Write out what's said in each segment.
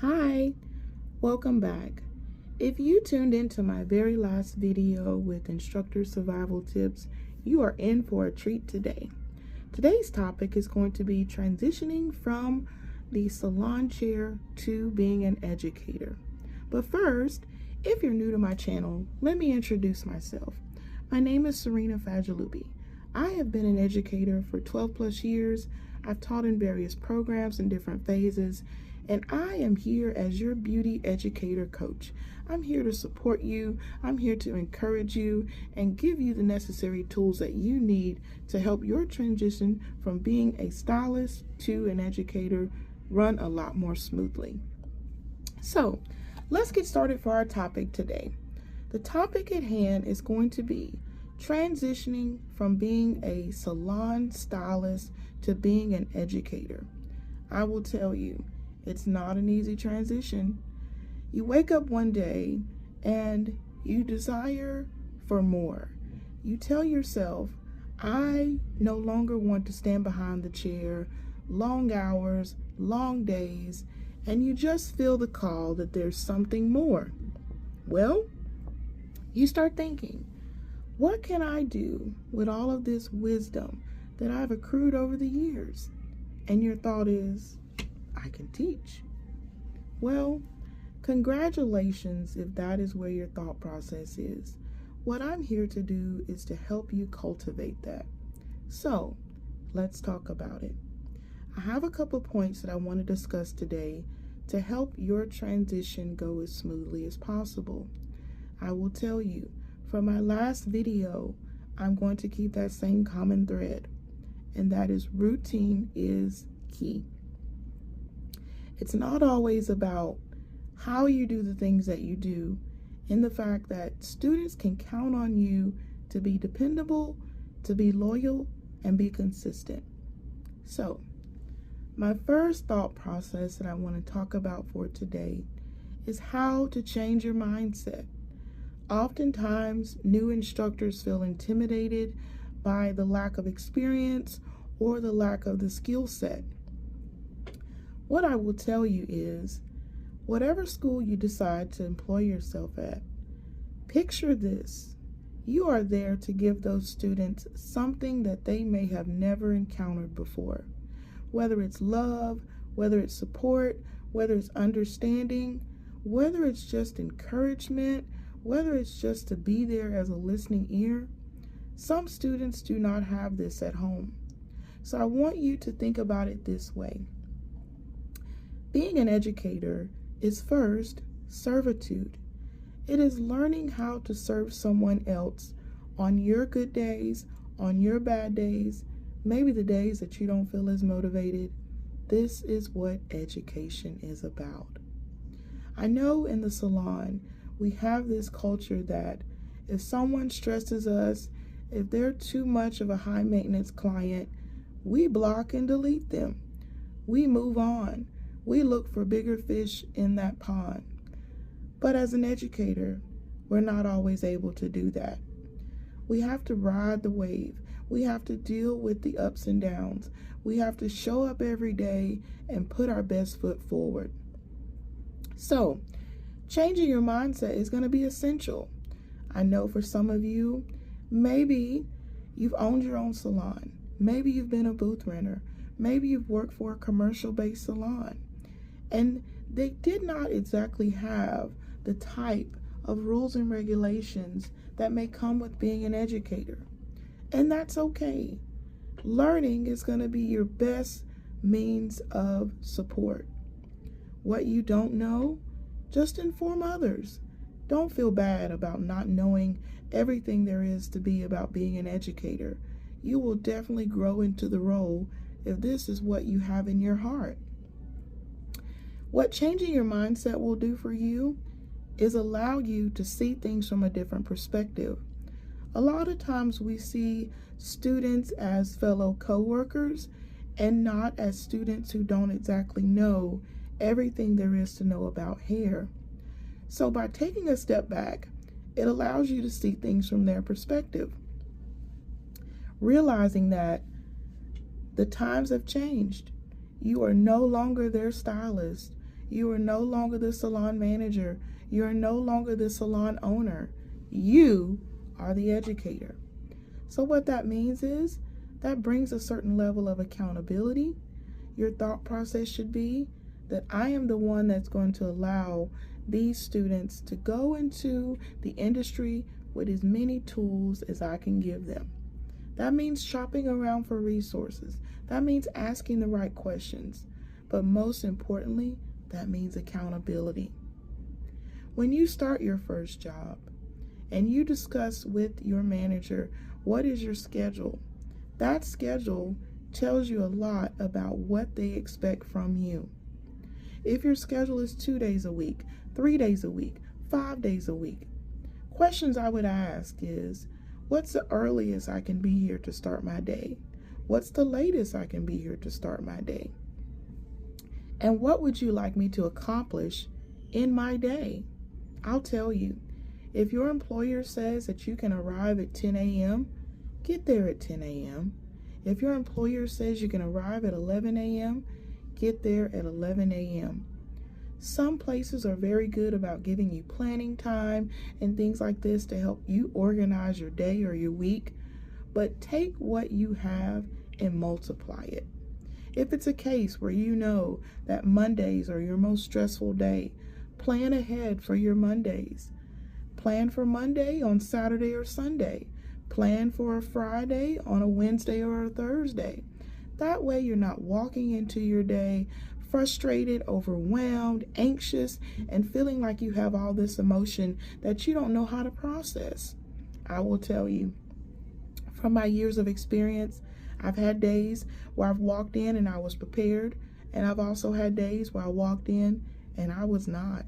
Hi, welcome back. If you tuned into my very last video with instructor survival tips, you are in for a treat today. Today's topic is going to be transitioning from the salon chair to being an educator. But first, if you're new to my channel, let me introduce myself. My name is Serena Fajalubi. I have been an educator for 12 plus years. I've taught in various programs in different phases, and I am here as your beauty educator coach. I'm here to support you, I'm here to encourage you, and give you the necessary tools that you need to help your transition from being a stylist to an educator run a lot more smoothly. So, let's get started for our topic today. The topic at hand is going to be transitioning from being a salon stylist to being an educator. I will tell you, it's not an easy transition. You wake up one day and you desire for more. You tell yourself, I no longer want to stand behind the chair, long hours, long days, and you just feel the call that there's something more. Well, you start thinking, what can I do with all of this wisdom that I've accrued over the years? And your thought is, I can teach. Well, congratulations if that is where your thought process is. What I'm here to do is to help you cultivate that. So, let's talk about it. I have a couple points that I want to discuss today to help your transition go as smoothly as possible. I will tell you, from my last video, I'm going to keep that same common thread, and that is routine is key. It's not always about how you do the things that you do, in the fact that students can count on you to be dependable, to be loyal, and be consistent. So, my first thought process that I want to talk about for today is how to change your mindset. Oftentimes, new instructors feel intimidated by the lack of experience or the lack of the skill set. What I will tell you is, whatever school you decide to employ yourself at, picture this. You are there to give those students something that they may have never encountered before. Whether it's love, whether it's support, whether it's understanding, whether it's just encouragement, whether it's just to be there as a listening ear. Some students do not have this at home. So I want you to think about it this way. Being an educator is first servitude. It is learning how to serve someone else on your good days, on your bad days, maybe the days that you don't feel as motivated. This is what education is about. I know in the salon, we have this culture that if someone stresses us, if they're too much of a high maintenance client, we block and delete them. We move on. We look for bigger fish in that pond. But as an educator, we're not always able to do that. We have to ride the wave. We have to deal with the ups and downs. We have to show up every day and put our best foot forward. So, changing your mindset is going to be essential. I know for some of you, maybe you've owned your own salon. Maybe you've been a booth renter. Maybe you've worked for a commercial-based salon. And they did not exactly have the type of rules and regulations that may come with being an educator. And that's okay. Learning is going to be your best means of support. What you don't know, just inform others. Don't feel bad about not knowing everything there is to be about being an educator. You will definitely grow into the role if this is what you have in your heart. What changing your mindset will do for you is allow you to see things from a different perspective. A lot of times we see students as fellow co-workers and not as students who don't exactly know everything there is to know about hair. So by taking a step back, it allows you to see things from their perspective. Realizing that the times have changed. You are no longer their stylist. You are no longer the salon manager. You are no longer the salon owner. You are the educator. So what that means is that brings a certain level of accountability. Your thought process should be that I am the one that's going to allow these students to go into the industry with as many tools as I can give them. That means shopping around for resources. That means asking the right questions. But most importantly, that means accountability. When you start your first job and you discuss with your manager what is your schedule, that schedule tells you a lot about what they expect from you. If your schedule is 2 days a week, 3 days a week, 5 days a week, questions I would ask is, what's the earliest I can be here to start my day? What's the latest I can be here to start my day? And what would you like me to accomplish in my day? I'll tell you, if your employer says that you can arrive at 10 a.m., get there at 10 a.m. If your employer says you can arrive at 11 a.m., get there at 11 a.m. Some places are very good about giving you planning time and things like this to help you organize your day or your week, but take what you have and multiply it. If it's a case where you know that Mondays are your most stressful day, plan ahead for your Mondays. Plan for Monday on Saturday or Sunday. Plan for a Friday on a Wednesday or a Thursday. That way you're not walking into your day frustrated, overwhelmed, anxious, and feeling like you have all this emotion that you don't know how to process. I will tell you, from my years of experience, I've had days where I've walked in and I was prepared, and I've also had days where I walked in and I was not.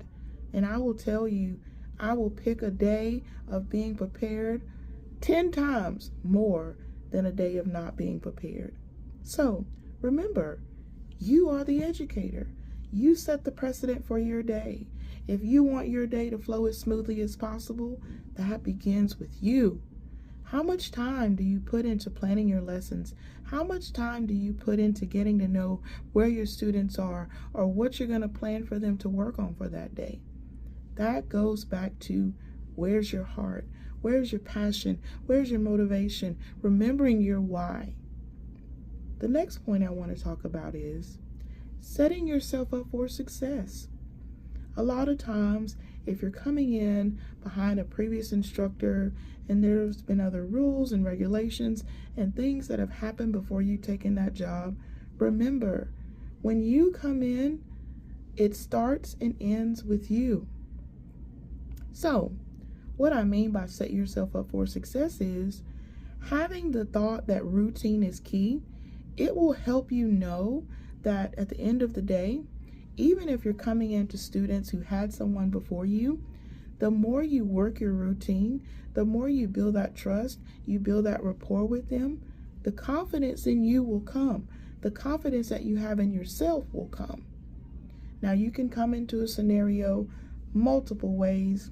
And I will tell you, I will pick a day of being prepared 10 times more than a day of not being prepared. So remember, you are the educator. You set the precedent for your day. If you want your day to flow as smoothly as possible, that begins with you. How much time do you put into planning your lessons? How much time do you put into getting to know where your students are or what you're going to plan for them to work on for that day? That goes back to, where's your heart? Where's your passion? Where's your motivation? Remembering your why. The next point I want to talk about is setting yourself up for success. A lot of times, if you're coming in behind a previous instructor and there's been other rules and regulations and things that have happened before you taking that job, remember, when you come in, it starts and ends with you. So, what I mean by set yourself up for success is having the thought that routine is key. It will help you know that at the end of the day, even if you're coming into students who had someone before you, the more you work your routine, the more you build that trust, you build that rapport with them, the confidence in you will come. The confidence that you have in yourself will come. Now, you can come into a scenario multiple ways.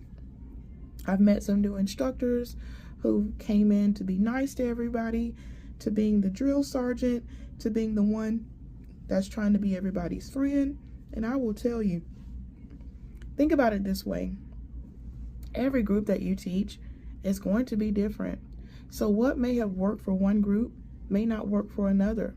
I've met some new instructors who came in to be nice to everybody, to being the drill sergeant, to being the one that's trying to be everybody's friend. And I will tell you, think about it this way. Every group that you teach is going to be different. So what may have worked for one group may not work for another.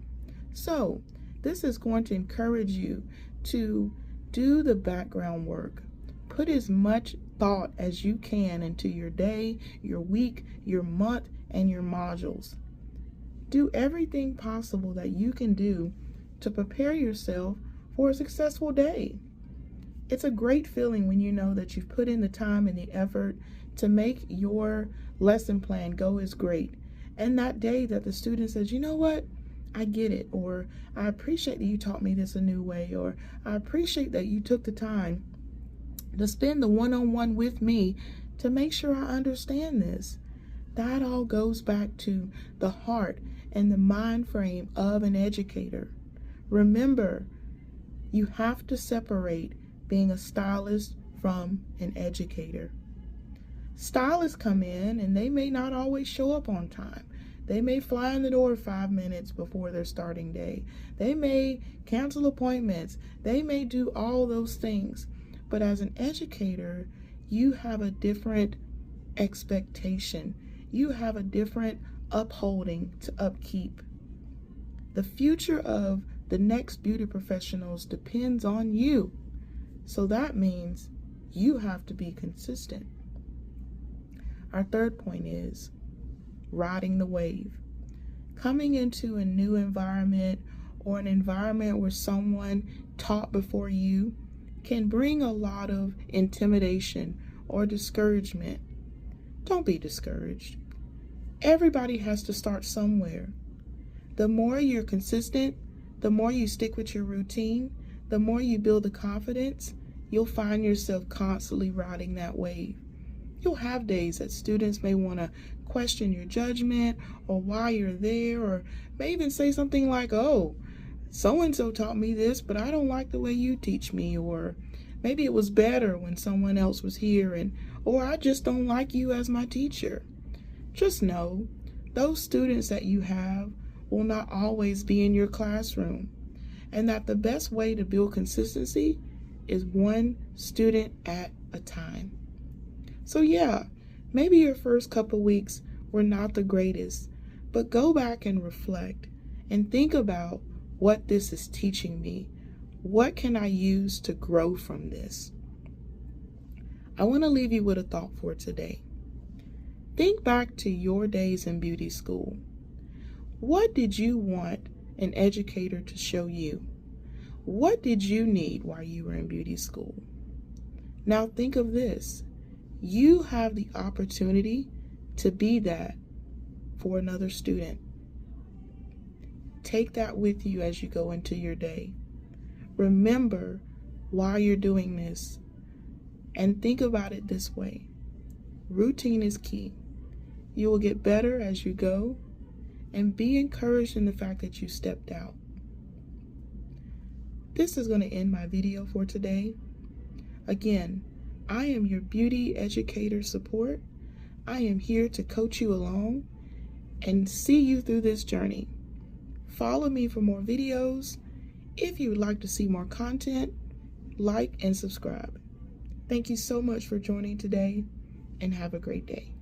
So this is going to encourage you to do the background work. Put as much thought as you can into your day, your week, your month, and your modules. Do everything possible that you can do to prepare yourself for a successful day. It's a great feeling when you know that you've put in the time and the effort to make your lesson plan go as great. And that day that the student says, you know what, I get it, or I appreciate that you taught me this a new way, or I appreciate that you took the time to spend the one-on-one with me to make sure I understand this. That all goes back to the heart and the mind frame of an educator. Remember, you have to separate being a stylist from an educator. Stylists come in and they may not always show up on time. They may fly in the door 5 minutes before their starting day. They may cancel appointments. They may do all those things. But as an educator, you have a different expectation. You have a different upholding to upkeep. The future of the next beauty professionals depends on you. So that means you have to be consistent. Our third point is riding the wave. Coming into a new environment or an environment where someone taught before you can bring a lot of intimidation or discouragement. Don't be discouraged. Everybody has to start somewhere. The more you're consistent, the more you stick with your routine, the more you build the confidence, you'll find yourself constantly riding that wave. You'll have days that students may want to question your judgment or why you're there, or may even say something like, oh, so-and-so taught me this, but I don't like the way you teach me, or maybe it was better when someone else was here, or I just don't like you as my teacher. Just know, those students that you have will not always be in your classroom, and that the best way to build consistency is one student at a time. So yeah, maybe your first couple weeks were not the greatest, but go back and reflect and think about what this is teaching me. What can I use to grow from this? I want to leave you with a thought for today. Think back to your days in beauty school. What did you want an educator to show you? What did you need while you were in beauty school? Now think of this. You have the opportunity to be that for another student. Take that with you as you go into your day. Remember why you're doing this, and think about it this way. Routine is key. You will get better as you go, and be encouraged in the fact that you stepped out. This is going to end my video for today. Again, I am your beauty educator support. I am here to coach you along and see you through this journey. Follow me for more videos. If you would like to see more content, like and subscribe. Thank you so much for joining today, and have a great day.